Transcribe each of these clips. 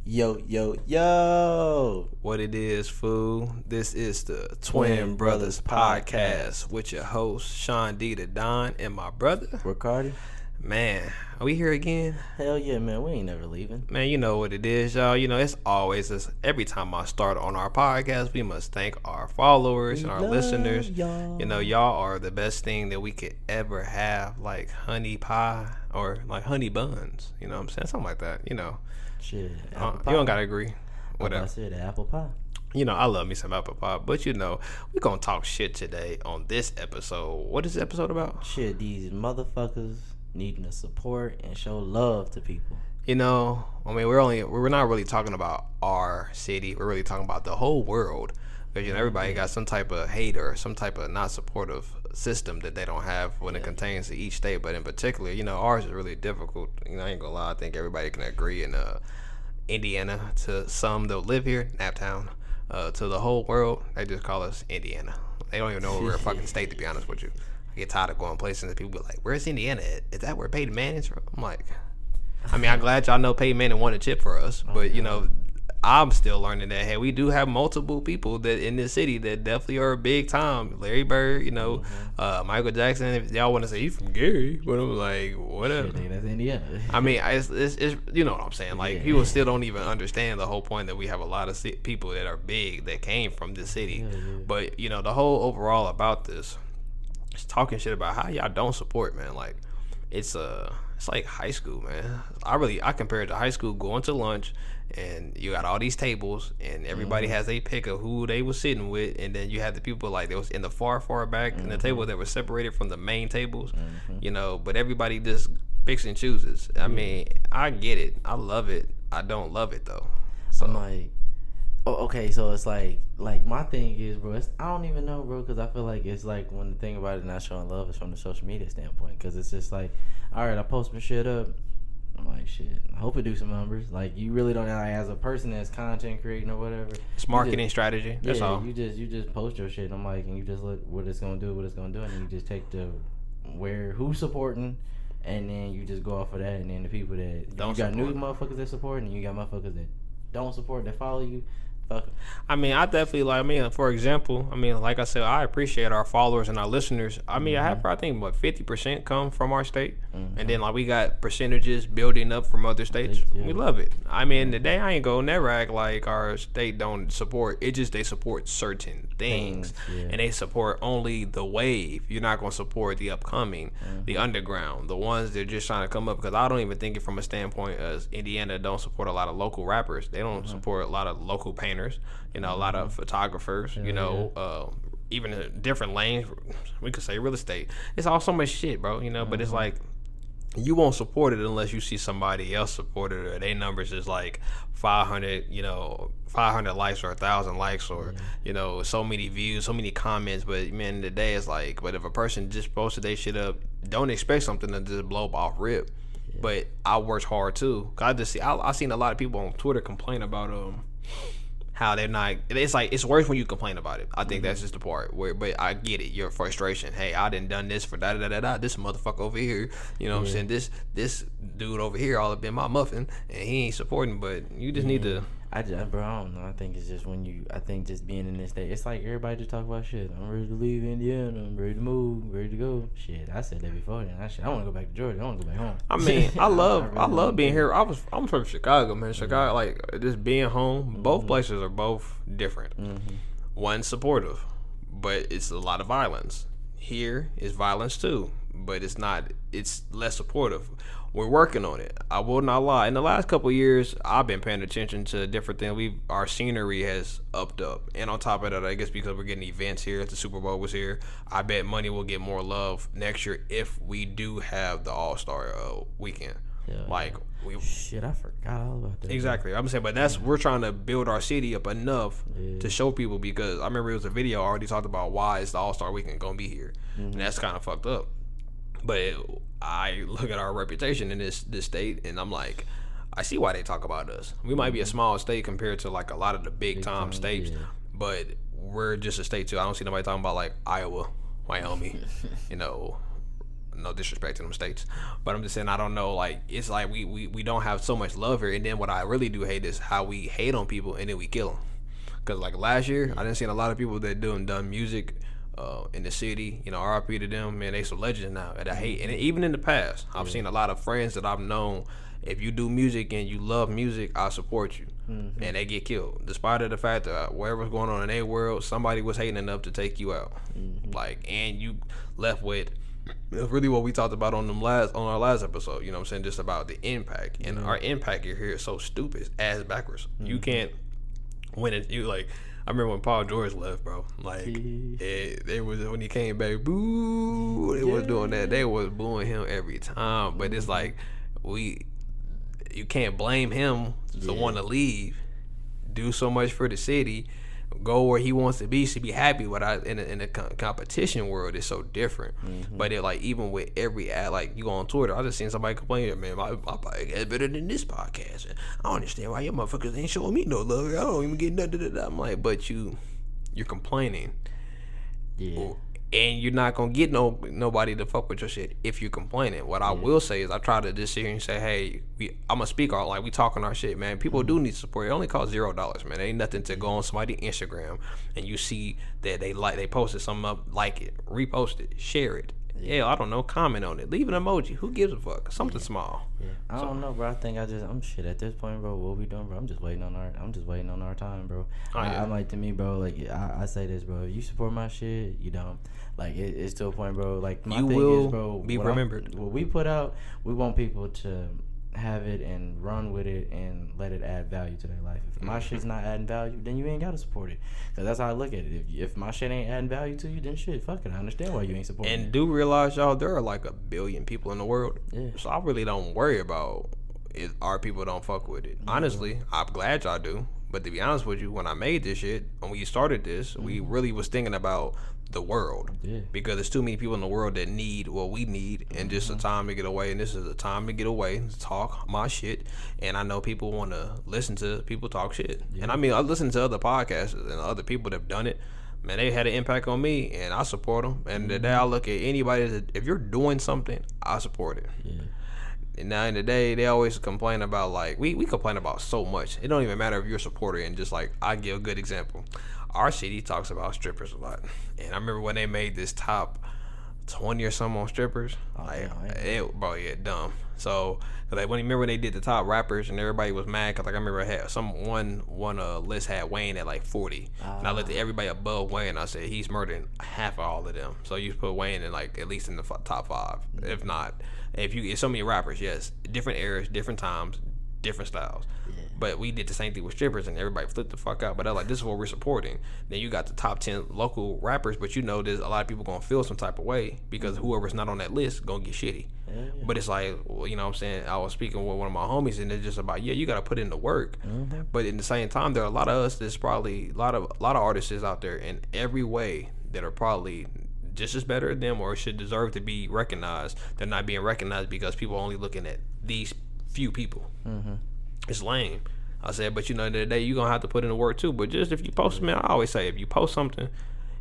Yo, yo, yo. What it is, fool? This is the Twin Brothers Podcast with your host, Sean D. the Don, and my brother, Rekardi. Man, are we here again? Hell yeah, man. We ain't never leaving. Man, you know what it is, y'all. You know, it's always this. Every time I start on our podcast, we must thank our followers and our listeners. Y'all. You know, y'all are the best thing that we could ever have, like honey pie or like honey buns. You know what I'm saying? Something like that, you know. Shit. You don't gotta agree. Whatever. I said apple pie. You know, I love me some apple pie, but you know, we're gonna talk shit today on this episode. What is this episode about? Shit, these motherfuckers needing to support and show love to people. You know, I mean, we're not really talking about our city. We're really talking about the whole world. Because, you know, everybody got some type of hate or some type of not supportive system that they don't have when it contains to each state. But in particular, you know, ours is really difficult. You know, I ain't gonna lie. I think everybody can agree in Indiana, to some that live here, Naptown, to the whole world, they just call us Indiana. They don't even know we're a fucking state, to be honest with you. I get tired of going places and people be like, where's Indiana at? Is that where Peyton Manning's from? I'm like, I mean, I'm glad y'all know Peyton Manning won a chip for us, but, you know, I'm still learning that, hey, we do have multiple people that in this city that definitely are big time. Larry Bird, you know, Michael Jackson. If y'all want to say, you from Gary, but I'm like, whatever. Shit, that's Indiana. I mean, it's you know what I'm saying. Like, people still don't even understand the whole point that we have a lot of people that are big that came from this city. But, you know, the whole overall about this is talking shit about how y'all don't support, man. Like, it's like high school, man. I compare it to high school, going to lunch, and you got all these tables, and everybody has a pick of who they was sitting with, and then you had the people like they was in the far back in the table that were separated from the main tables, you know. But everybody just picks and chooses. I mean, I get it, I love it. I don't love it though. So I'm like, okay, so it's like my thing is, bro, I don't even know, bro, because I feel like it's like when the thing about it not showing love is from the social media standpoint, because it's just like, all right, I post my shit up, I'm like, shit, I hope it do some numbers. Like, you really don't know, like, as a person that's content creating or whatever, it's marketing strategy. That's all. You just post your shit, and I'm like, and you just look what it's gonna do, and you just take who's supporting, and then you just go off of that, and then the people that don't you got new motherfuckers that support, and you got motherfuckers that don't support, that follow you. I mean, I definitely for example, like I said, I appreciate our followers and our listeners. I mean, I have probably think 50% come from our state, and then like we got percentages building up from other states. We love it. I mean, today I ain't gonna never act like our state don't support. It just they support certain things, and they support only the wave. You're not gonna support the upcoming, the underground, the ones that are just trying to come up. Because I don't even think it from a standpoint as Indiana don't support a lot of local rappers. They don't support a lot of local painters. You know, a lot of photographers, you know, even in different lanes, we could say real estate. It's all so much shit, bro, you know, but it's like, you won't support it unless you see somebody else support it, or their numbers is like 500, you know, 500 likes or 1,000 likes, or, you know, so many views, so many comments. But, man, the day is like, but if a person just posted their shit up, don't expect something to just blow up off rip. But I worked hard, too. Cause I seen a lot of people on Twitter complain about, how they're not. It's like it's worse when you complain about it. I think that's just the part where. But I get it, your frustration. Hey, I done this for this motherfucker over here. You know what I'm saying? This dude over here all up in my muffin, and he ain't supporting. But you just need to. I don't know. I think it's just I think just being in this state, it's like everybody just talk about shit. I'm ready to leave Indiana. I'm ready to move. Ready to go. Shit, I said that before. Then I want to go back to Georgia. I want to go back home. I mean, I love being here. I'm from Chicago, man. Chicago, like just being home. Both places are both different. One supportive, but it's a lot of violence. Here is violence too, but it's not. It's less supportive. We're working on it. I will not lie. In the last couple of years, I've been paying attention to different things. Our scenery has upped up, and on top of that, I guess because we're getting events here, if the Super Bowl was here, I bet money will get more love next year if we do have the All-Star weekend. Shit, I forgot all about that. Exactly. I'm saying, but we're trying to build our city up enough to show people, because I remember it was a video I already talked about why is the All-Star weekend gonna be here, and that's kind of fucked up. But I look at our reputation in this state, and I'm like, I see why they talk about us. We might be a small state compared to like a lot of the big time states, but we're just a state too. I don't see nobody talking about like Iowa, Wyoming, you know, no disrespect to them states, but I'm just saying I don't know. Like it's like we don't have so much love here. And then what I really do hate is how we hate on people and then we kill them. Cause like last year, I didn't see a lot of people that done music in the city. You know, RIP to them, man. They some legends now, and I hate. And even in the past, I've seen a lot of friends that I've known. If you do music and you love music, I support you, and they get killed, despite of the fact that whatever's going on in their world, somebody was hating enough to take you out. Like, and you left with. It's really what we talked about on our last episode. You know what I'm saying? Just about the impact, and our impact here is so stupid, it's ass backwards. You can't. When you like, I remember when Paul George left, bro. Like, they was when he came back, boo. They was doing that. They was booing him every time. But it's like you can't blame him to want to leave, do so much for the city, go where he wants to be, should be happy. But in the competition world, it's so different. But it like even with every ad, like you go on Twitter, I just seen somebody complain, man, my podcast is better than this podcast. And I don't understand why you motherfuckers ain't showing me no love. I don't even get nothing. I'm like, but you're complaining. Yeah. And you're not gonna get nobody to fuck with your shit if you're complaining. What I will say is I try to just sit here and say, hey, I'm gonna speak out, like we talking our shit, man. People do need support. It only costs $0, man. It ain't nothing to go on somebody's Instagram and you see that they posted something up, like it, repost it, share it. Yeah, I don't know, comment on it, leave an emoji. Who gives a fuck? Something small. Yeah, I don't know, bro. I think I'm shit at this point, bro. What we doing, bro? I'm just waiting on our time, bro. I'm like, to me, bro. Like I say this, bro. You support my shit, you don't. Like it's to a point, bro. Like my thing is, bro. Be remembered. What we put out, we want people to have it and run with it and let it add value to their life. If my shit's not adding value, then you ain't gotta support it. Cause that's how I look at it. If my shit ain't adding value to you, then shit, fuck it. I understand why you ain't supporting it. And do realize, y'all, there are like 1 billion people in the world. Yeah. So I really don't worry about if our people don't fuck with it. Honestly, I'm glad y'all do. But to be honest with you, when I made this shit, when we started this, we really was thinking about the world. Yeah. Because there's too many people in the world that need what we need and just a time to get away. And this is a time to get away, to talk my shit. And I know people want to listen to people talk shit. Yeah. And I mean, I listen to other podcasts and other people that have done it. Man, they had an impact on me, and I support them. And today I look at anybody that, if you're doing something, I support it. Yeah. And now in the day, they always complain about, like, we complain about so much. It don't even matter if you're a supporter. And just like, I give a good example. Our city talks about strippers a lot. And I remember when they made this top 20 or something on strippers. Dumb. So, like, remember when they did the top rappers and everybody was mad? Because, like, I remember I had one list had Wayne at, like, 40. And I looked at everybody above Wayne and I said, he's murdering half of all of them. So you put Wayne in, like, at least in the top 5. If not, it's so many rappers, yes. Different eras, different times, different styles. Yeah. But we did the same thing with strippers and everybody flipped the fuck out. But I was like, this is what we're supporting. Then you got the top 10 local rappers, but you know there's a lot of people going to feel some type of way because whoever's not on that list going to get shitty. Yeah. But it's like, well, you know what I'm saying? I was speaking with one of my homies and it's just about, you got to put in the work. Mm-hmm. But in the same time, there are a lot of us, there's probably a lot of artists out there in every way that are probably just as better than them or should deserve to be recognized. They're not being recognized because people are only looking at these few people. Mm-hmm. It's lame. I said, but you know, the day you're going to have to put in the work too. But just if you post, man, I always say, if you post something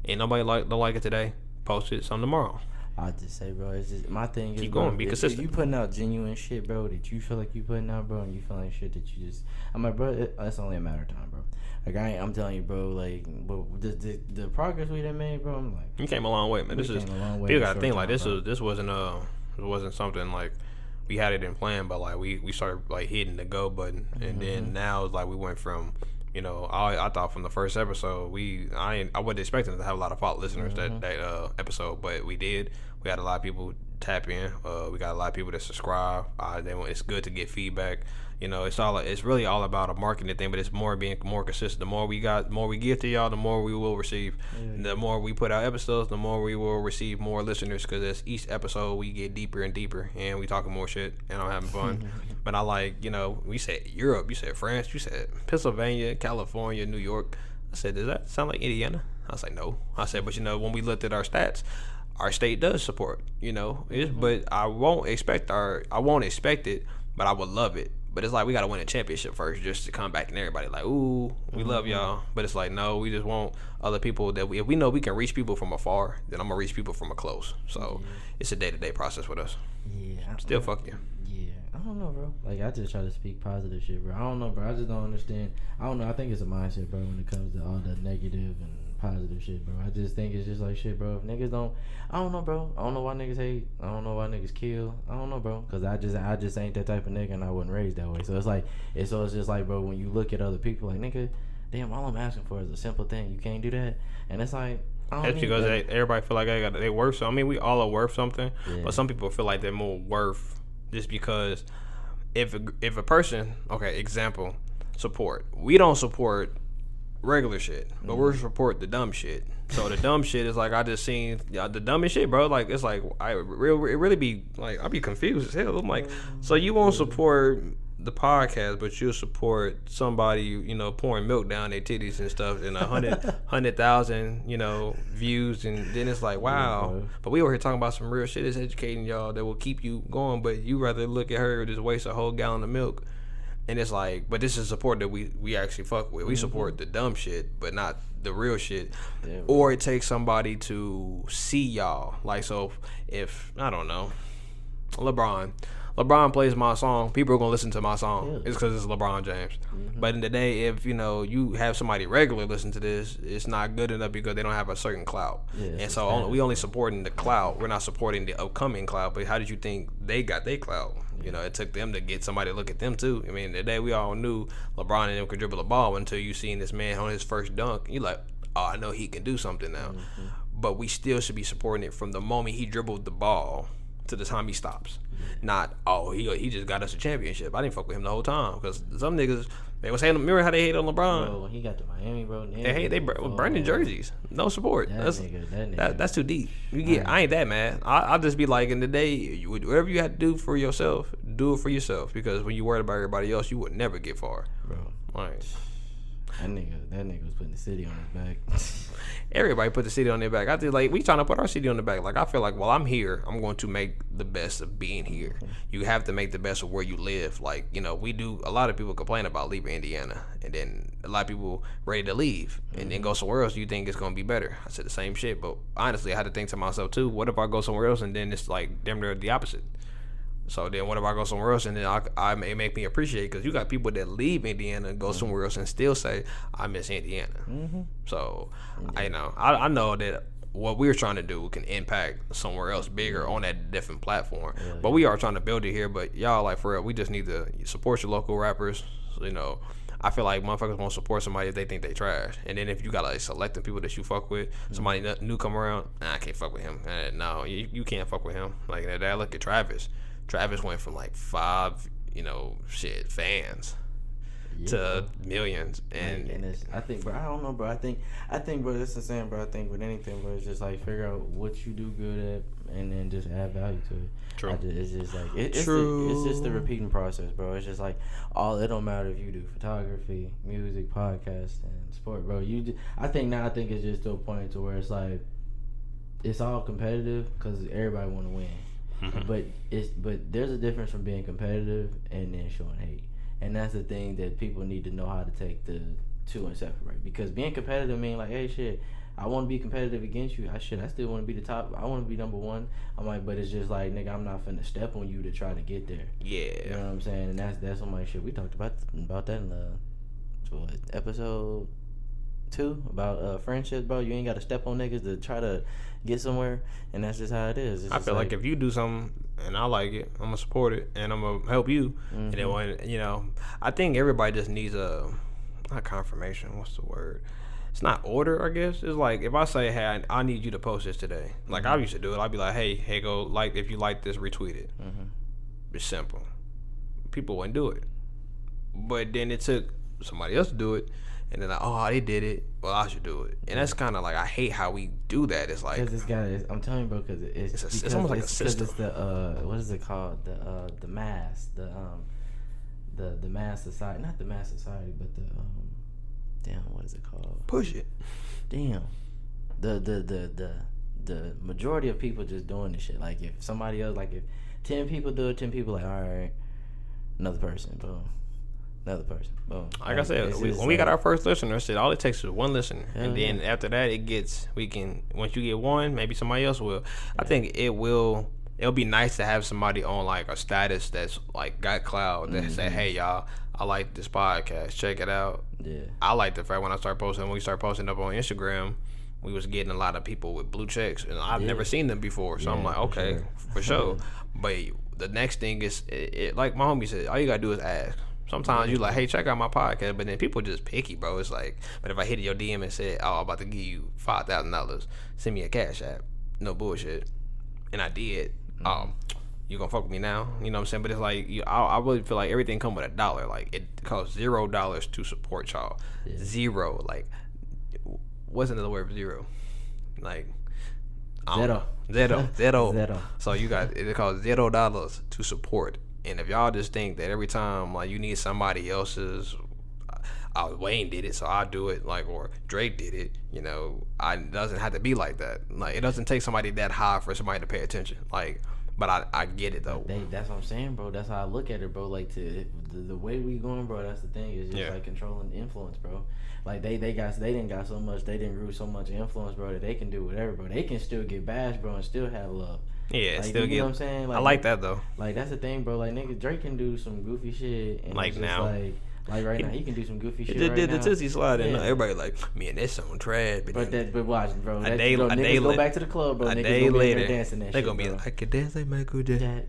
and nobody don't like it today, post it some tomorrow. I just say, bro, it's just my thing is, keep going, bro, be consistent. If you putting out genuine shit, bro, that you feel like you putting out, bro, and you feel like shit that you just, I'm like, bro, it's only a matter of time, bro. Like I'm telling you, bro, like, the progress we done made, bro, I'm like, you came a long way, man. This is, people gotta think like this wasn't something like we had it in plan, but like we started like hitting the go button, and then now it's like we went from, you know, I thought from the first episode I wasn't expecting to have a lot of listeners that episode, but we did. We had a lot of people tap in. We got a lot of people that subscribe. It's good to get feedback. You know, it's really all about a marketing thing, but it's being more consistent. The more we give to y'all, the more we will receive. Yeah. The more we put out episodes, the more we will receive more listeners, because as each episode we get deeper and deeper, and we talking more shit, and I'm having fun. But I like, you know, we said Europe, you said France, you said Pennsylvania, California, New York. I said, does that sound like Indiana? I was like, no. I said, but you know, when we looked at our stats, our state does support, you know, but I won't expect it, but I would love it. But it's like we gotta win a championship first, just to come back and everybody like, ooh, we love y'all. But it's like, no, we just want other people that if we know we can reach people from afar, then I'm gonna reach people from a close. So it's a day-to-day process with us. Yeah. Still fuck you. Yeah. I don't know, bro. Like, I just try to speak positive shit, bro. I don't know, bro. I just don't understand. I don't know. I think it's a mindset, bro, when it comes to all the negative and positive shit, bro. I just think it's just like shit, bro. If niggas don't, I don't know, bro. I don't know why niggas hate. I don't know why niggas kill. I don't know, bro. Cause I just ain't that type of nigga, and I wasn't raised that way. So it's like, it's just like, bro, when you look at other people, like, nigga, damn, all I'm asking for is a simple thing. You can't do that, and it's like, I don't that's because that. Everybody feel like they worth something. I mean, we all are worth something, but some people feel like they're more worth just because if a person, okay, example, support. We don't support regular shit, but we support the dumb shit. So the dumb shit is like, I just seen the dumbest shit, bro. Like, it's like it really be like, I be confused as hell. I'm like, so you won't support the podcast, but you'll support somebody, you know, pouring milk down their titties and stuff, and 100,000, you know, views, and then it's like, wow. But we over here talking about some real shit that's educating y'all that will keep you going, but you rather look at her just waste a whole gallon of milk. And it's like, but this is support that we actually fuck with. We support the dumb shit, but not the real shit. Yeah, or it takes somebody to see y'all. Like, so if I don't know, LeBron plays my song, people are gonna listen to my song. Yeah. It's because it's LeBron James. But in the day, if you know you have somebody regular listen to this, it's not good enough because they don't have a certain clout. Yeah, and so we only supporting the clout. We're not supporting the upcoming clout. But how did you think they got their clout? You know, it took them to get somebody to look at them too. I mean, the day we all knew LeBron and them could dribble the ball until you seen this man on his first dunk. You like, oh, I know he can do something now. But we still should be supporting it from the moment he dribbled the ball to the time he stops. Not, oh, he just got us a championship. I didn't fuck with him the whole time because some niggas, they was hating. Remember how they hate on LeBron? Bro, when he got to Miami, bro. They burning jerseys. No support. That nigga. That's too deep. I ain't that mad. I'll just be like, in the day, whatever you have to do for yourself, do it for yourself. Because when you worried about everybody else, you would never get far. Bro. Like, that nigga was putting the city on his back. Everybody put the city on their back. I think like we trying to put our city on the back. Like I feel like while I'm here, I'm going to make the best of being here. You have to make the best of where you live. Like, you know, we do. A lot of people complain about leaving Indiana, and then a lot of people ready to leave and then go somewhere else. You think it's gonna be better? I said the same shit, but honestly, I had to think to myself too. What if I go somewhere else and then it's like damn near the opposite? So then what if I go somewhere else and then I may make me appreciate, because you got people that leave Indiana and go somewhere else and still say, I miss Indiana. So, I know that what we're trying to do can impact somewhere else bigger on that different platform. But we are trying to build it here. But y'all, like, for real, we just need to support your local rappers. So, you know, I feel like motherfuckers won't support somebody if they think they trash. And then if you got like selecting people that you fuck with, somebody new come around, I can't fuck with him. No, you can't fuck with him. Like that. Look at Travis. Travis went from like 5, fans to millions, and it's, I think, bro, I don't know, bro. I think, bro, that's the same, bro. I think with anything, bro, it's just like figure out what you do good at, and then just add value to it. True. It's just like it's just the repeating process, bro. It's just like it don't matter if you do photography, music, podcast, and sport, bro. I think it's just to a point to where it's like it's all competitive because everybody want to win. But there's a difference from being competitive and then showing hate, and that's the thing that people need to know how to take the two and separate. Because being competitive mean like, hey, shit, I want to be competitive against you. I still want to be the top. I want to be number one. I'm like, but it's just like, nigga, I'm not finna step on you to try to get there. Yeah, you know what I'm saying? And that's some like shit we talked about that in episode 2 about friendships, bro. You ain't got to step on niggas to try to get somewhere, and that's just how it is. I feel like if you do something and I like it, I'm gonna support it and I'm gonna help you. And then when I think everybody just needs not confirmation. What's the word? It's not order, I guess. It's like if I say, hey, I need you to post this today. Like I used to do it. I'd be like, hey, go like, if you like this, retweet it. It's simple. People wouldn't do it, but then it took somebody else to do it. And then they did it. Well, I should do it. And that's kind of like, I hate how we do that. It's like, because this guy I'm telling you, bro, because it's almost like a system. It's the what is it called? The mass, the mass society, not the mass society, but the damn, what is it called? Push it. Damn, the majority of people just doing this shit. Like if somebody else, like if 10 people do it, 10 people like, all right. Another person, boom. Another person, boom. Like I said, when we got our first listener, shit, all it takes is one listener, and then after that, once you get one, maybe somebody else will. I think it'll be nice to have somebody on like a status that's like got cloud that say, hey y'all, I like this podcast, check it out. Yeah. I like the fact when we start posting up on Instagram, we was getting a lot of people with blue checks, and I've never seen them before, so I'm like, okay, for sure. But the next thing is, like my homie said, all you gotta do is ask. Sometimes you like, hey, check out my podcast, but then people just picky, bro. It's like, but if I hit your DM and said, oh, I'm about to give you $5,000, send me a Cash App, no bullshit, and I did, you gonna fuck with me now? You know what I'm saying? But it's like, I really feel like everything come with $1. Like, it costs $0 to support y'all. Yeah. Zero. Like, what's another word for zero? Like, Zero. So it costs $0 to support. And if y'all just think that every time like you need somebody else's, Wayne did it, so I'll do it, like, or Drake did it, you know, it doesn't have to be like that. Like, it doesn't take somebody that high for somebody to pay attention. Like, but I get it though. That's what I'm saying, bro. That's how I look at it, bro. Like, the way we going, bro. That's the thing, is just like controlling influence, bro. Like they didn't got so much, they didn't grew so much influence, bro, that they can do whatever, bro. They can still get bashed, bro, and still have love. Yeah, like, still you know what I'm saying? Like, I like that though. Like, that's the thing, bro. Like, nigga, Drake can do some goofy shit, and like it's just now, like right now, he can do some goofy shit. It right did now. The Tootsie Slide, and everybody like, man, that song trash. But watch, bro. A day go back to the club, bro. A Niggas day later, dancing that they shit, gonna be bro. like, I could dance like Michael Jackson.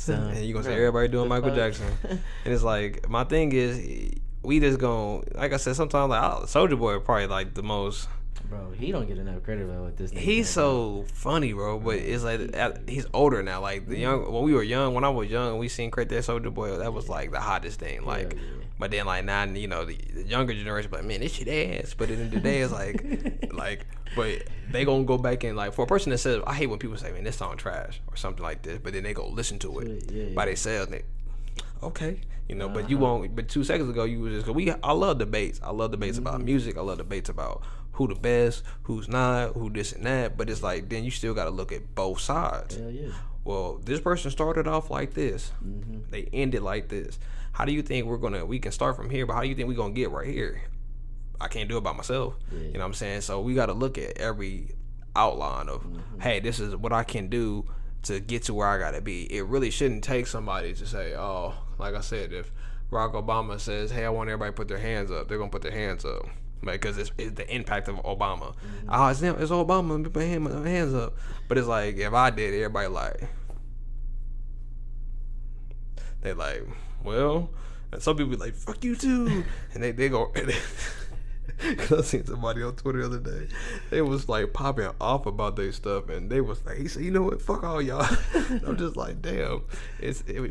And you gonna see everybody doing Michael Jackson. And it's like, my thing is, we just gonna, like I said, sometimes like Soulja Boy probably like the most. Bro, he don't get enough credit about what this. He's so funny, bro. But it's like he's older now. Like when we were young, when I was young, we seen Craig that Soulja Boy. That was like the hottest thing. Like, but then like now, you know, the younger generation, like, man, this shit ass. But at the end of the day, it's like, but they gonna go back and like, for a person that says, I hate when people say, man, this song trash or something like this, but then they go listen to it by themselves. Okay, you know, but you won't. But 2 seconds ago, you was just I love debates. I love debates about music. I love debates about who the best, who's not, who this and that. But it's like, then you still got to look at both sides. Hell yeah. Well, this person started off like this. They ended like this. How do you think we can start from here? But how do you think we're gonna get right here? I can't do it by myself. You know what I'm saying? So we got to look at every outline of, hey, this is what I can do to get to where I gotta be. It really shouldn't take somebody to say, oh, like I said, if Barack Obama says, hey, I want everybody to put their hands up, they're gonna put their hands up, because it's the impact of Obama. It's Obama, put my hands up. But it's like, if I did it, everybody like, they like, well, and some people be like, fuck you too, and they go. Cause I seen somebody on Twitter the other day. They was like popping off about their stuff, and they was like, he said, you know what, fuck all y'all. I'm just like, damn.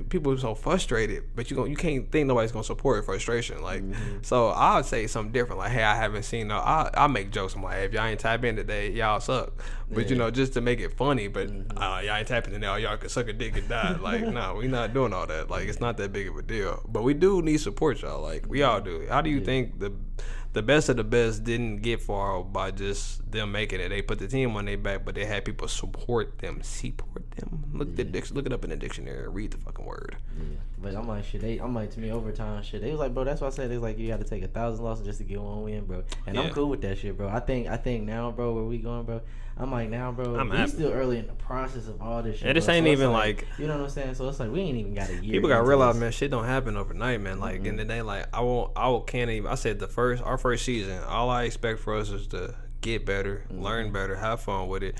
People are so frustrated, but you can't think nobody's gonna support frustration. Like, so I would say something different. Like, hey, I haven't seen I make jokes. I'm like, hey, if y'all ain't tap in today, y'all suck. But you know, just to make it funny. But y'all ain't tapping in now, y'all can suck a dick and die. Like, no, we not doing all that. Like, it's not that big of a deal. But we do need support, y'all. Like, we all do. How do you think the best of the best didn't get far by just them making it? They put the team on their back, but they had people support them. Look it up in the dictionary. Read the fucking word. Yeah. But I'm like, shit. I'm like, to me, overtime shit. They was like, bro, that's why I said, they was like, you got to take 1,000 losses just to get one win, bro. And I'm cool with that shit, bro. I think now, bro, where we going, bro. I'm like, now, bro, we still early in the process of all this shit. Yeah, this ain't even like, you know what I'm saying? So it's like, we ain't even got a year. People got to realize, man, shit don't happen overnight, man. Like, in the day, like, I said our first season, all I expect for us is to get better, learn better, have fun with it.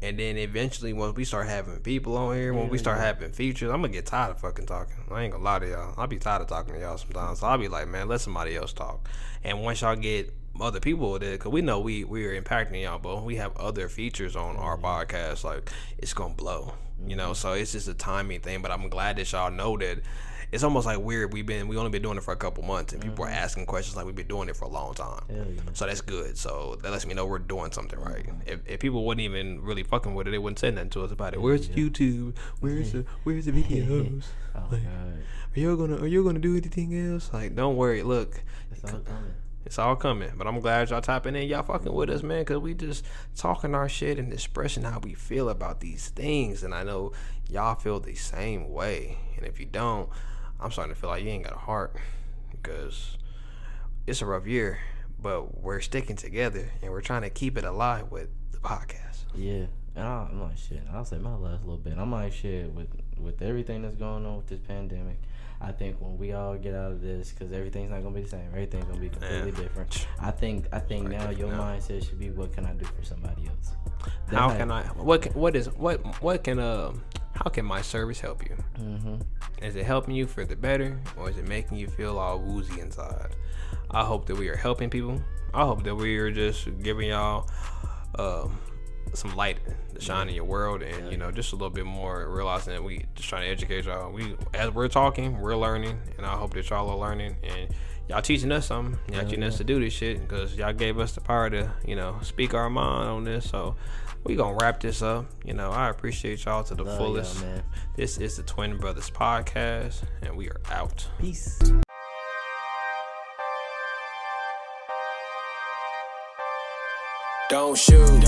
And then eventually, once we start having people on here, when we start having features, I'm going to get tired of fucking talking. I ain't going to lie to y'all. I'll be tired of talking to y'all sometimes. So I'll be like, man, let somebody else talk. And once y'all get other people with it, because we know we are impacting y'all, but we have other features on our podcast, like, it's going to blow. You know, so it's just a timing thing. But I'm glad that y'all know that. It's almost like weird. We only been doing it for a couple months, and people are asking questions like we've been doing it for a long time. So that's good. So that lets me know we're doing something right. If people wouldn't even really fucking with it, they wouldn't say nothing to us about it. Where's YouTube? Where's the videos? Like, are you gonna do anything else? Like, don't worry. Look, it's all coming. But I'm glad y'all tapping in. Y'all fucking with us, man, because we just talking our shit and expressing how we feel about these things. And I know y'all feel the same way. And if you don't, I'm starting to feel like you ain't got a heart, because it's a rough year, but we're sticking together and we're trying to keep it alive with the podcast. Yeah. And I'm like, shit, I'll say my last little bit. I'm like, shit, with everything that's going on with this pandemic, I think when we all get out of this, because everything's not going to be the same. Everything's going to be completely different. I think now your mindset should be, what can I do for somebody else? How can my service help you? Mm-hmm. Is it helping you for the better, or is it making you feel all woozy inside? I hope that we are helping people. I hope that we are just giving y'all some light to shine in your world, and just a little bit more, realizing that we just trying to educate y'all. As we're talking, we're learning, and I hope that y'all are learning, and y'all teaching us something. Y'all teaching us to do this shit, because y'all gave us the power to speak our mind on this. So we gonna wrap this up. I appreciate y'all to the fullest. Man. This is the Twin Brothers Podcast, and we are out. Peace. Don't shoot.